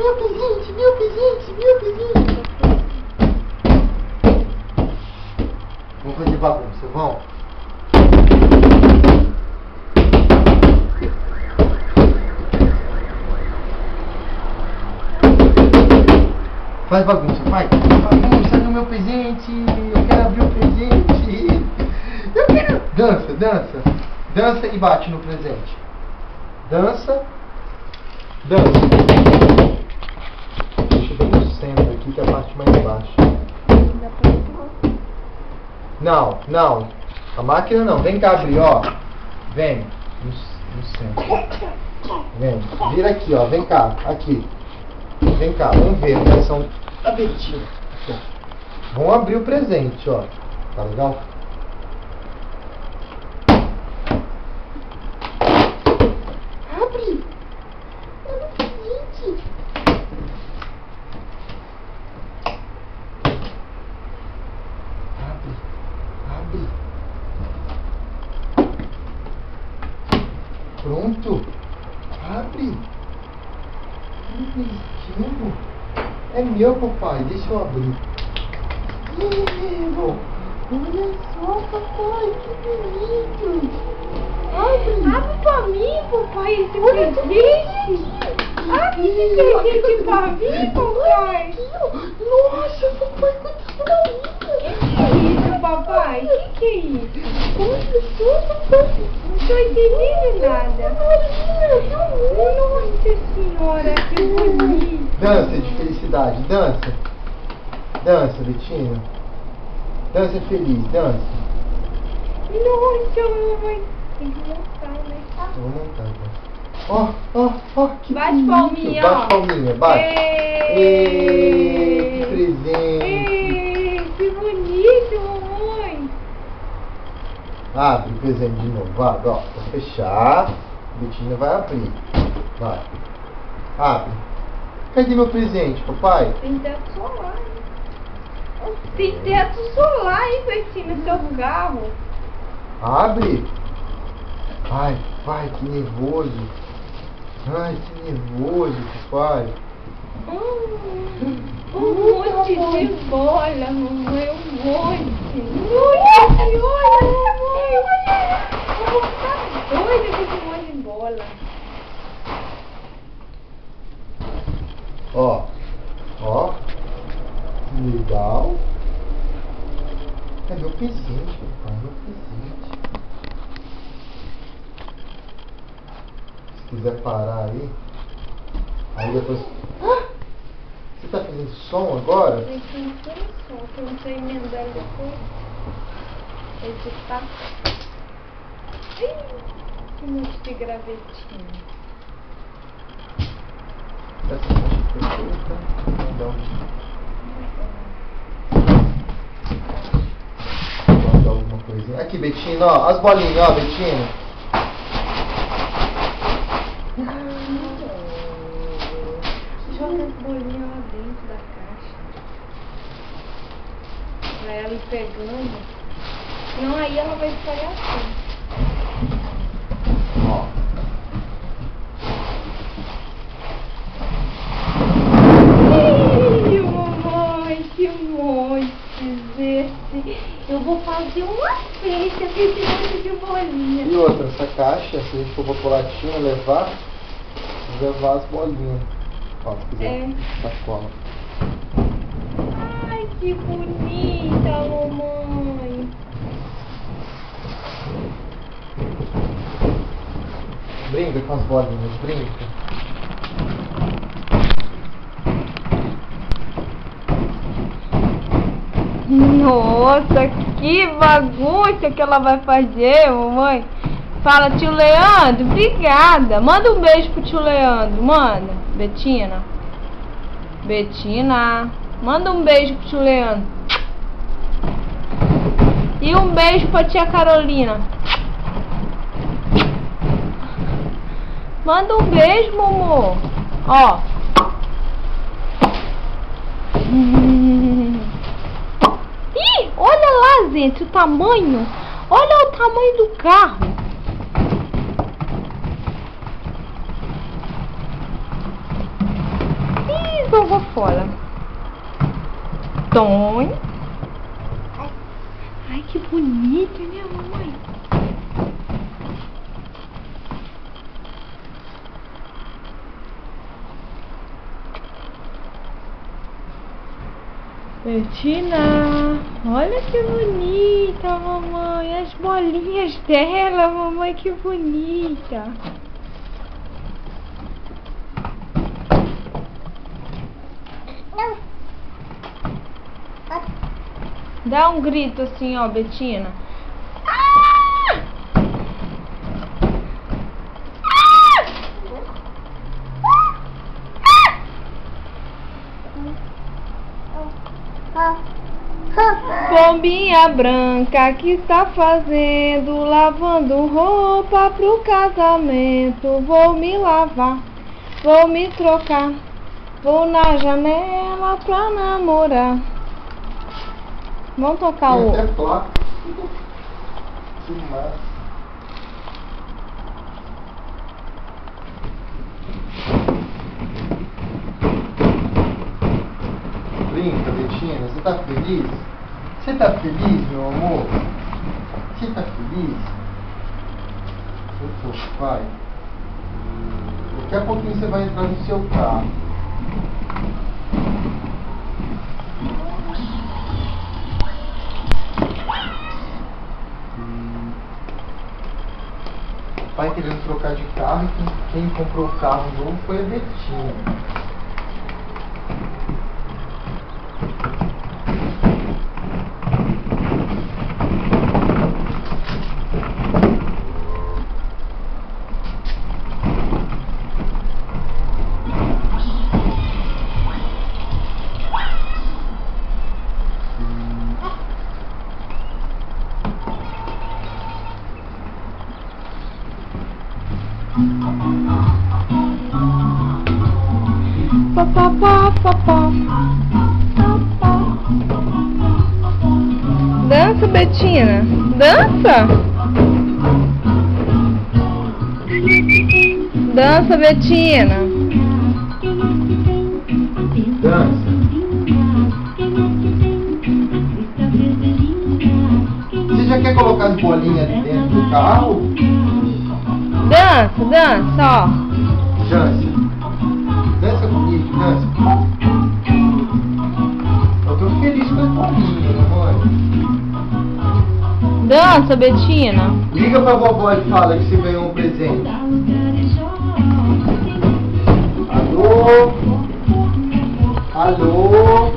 Meu presente, meu presente, meu presente. Vamos fazer bagunça, vamos. Faz bagunça, vai. Bagunça no meu presente. Eu quero abrir o presente. Eu quero... Dança, dança. Dança e bate no presente. Dança. Dança. Deixa bem no centro aqui, que é a parte mais baixa. Não, não. A máquina não. Vem cá abrir, ó. Vem. No centro. Vem. Vira aqui, ó. Vem cá. Aqui. Vem cá. Vamos ver a reação da Betina. Vamos abrir o presente, ó. Tá legal? Abre. Abre o presente. Abre. Abre. Pronto. Abre. É meu, papai. Deixa eu abrir. Olha só, papai. Que bonito. Abre. Abre pra mim, papai, esse presente. Abre esse presente pra mim, papai. Nossa, papai, quanto maravilha. Que é isso, papai? Que é isso? Olha só, papai. Não tô entendendo nada. Nossa senhora, que bonito. Dança de felicidade, dança. Dança, Betina. Dança feliz, dança. Nossa, mamãe. Tem que montar, né? Eu vou montar, então. Ó, que Bate bonito. palminha, ó. Bate palminha, bate. Que presente. Ei, que bonito, mamãe. Abre o presente de novo, vai, ó. Vou fechar. A Betina vai abrir. Vai. Abre. Cadê meu presente, papai? Tem teto solar, hein? Tem teto solar, hein, Betina, no seu carro. Abre. Ai, pai, que nervoso. Ai, que nervoso, papai. Um monte de bola, mamãe, um monte. Olha, mamãe. Eu vou ficar doida com esse monte de bola. Ó, ó. Que legal. É meu presente, papai, meu presente. Se quiser parar aí depois... Ah! Você tá fazendo som agora? Tem que ter som, que eu não sei emendar depois. Esse tá... Ih, que monte de gravetinho. Essa caixa perfeita. Vou dar alguma coisinha. Aqui, Betina, ó. As bolinhas, ó, Betina. Joga as bolinhas lá dentro da caixa. Pra ela ir pegando. Não, aí ela vai espalhar assim. Ó. Ih, mamãe, que monte desse. Eu vou fazer uma festa com esse monte de bolinha. E outra, essa caixa, se a gente for pra Colatina levar as bolinhas. Ó, se quiser, sacola. Ai, que bonita, mamãe. Brinca com as bolinhas, brinca. Nossa, que bagunça que ela vai fazer, mamãe. Fala, tio Leandro, obrigada. Manda um beijo pro tio Leandro, manda. Betina. Betina. Manda um beijo pro tio Leandro. E um beijo pra tia Carolina. Manda um beijo, mamô. Ó. Ih, olha lá, gente, o tamanho. Olha o tamanho do carro. jogou fora. Tonho. Ai, que bonito, né, mamãe? Betina, olha que bonita, mamãe. As bolinhas dela, mamãe, que bonita. Dá um grito assim, ó, Betina. Bombinha branca que está fazendo, lavando roupa pro casamento. Vou me lavar, vou me trocar, vou na janela pra namorar. Vamos tocar o... Até placa. Que massa. Brinca, Betina, você tá feliz? Você tá feliz, meu amor? Você tá feliz? Eu sou pai. Daqui a pouquinho você vai entrar no seu carro. O pai querendo trocar de carro e quem comprou o carro novo foi a Betina. Dança, Betina. Dança. Dança, Betina. Dança. Você já quer colocar as bolinhas dentro do carro? Dança, dança, ó. Dança. Dança comigo, dança. Eu tô feliz com as bolinhas, amor. Dança, Betina. Liga pra vovó e fala que você ganhou um presente. Alô? Alô?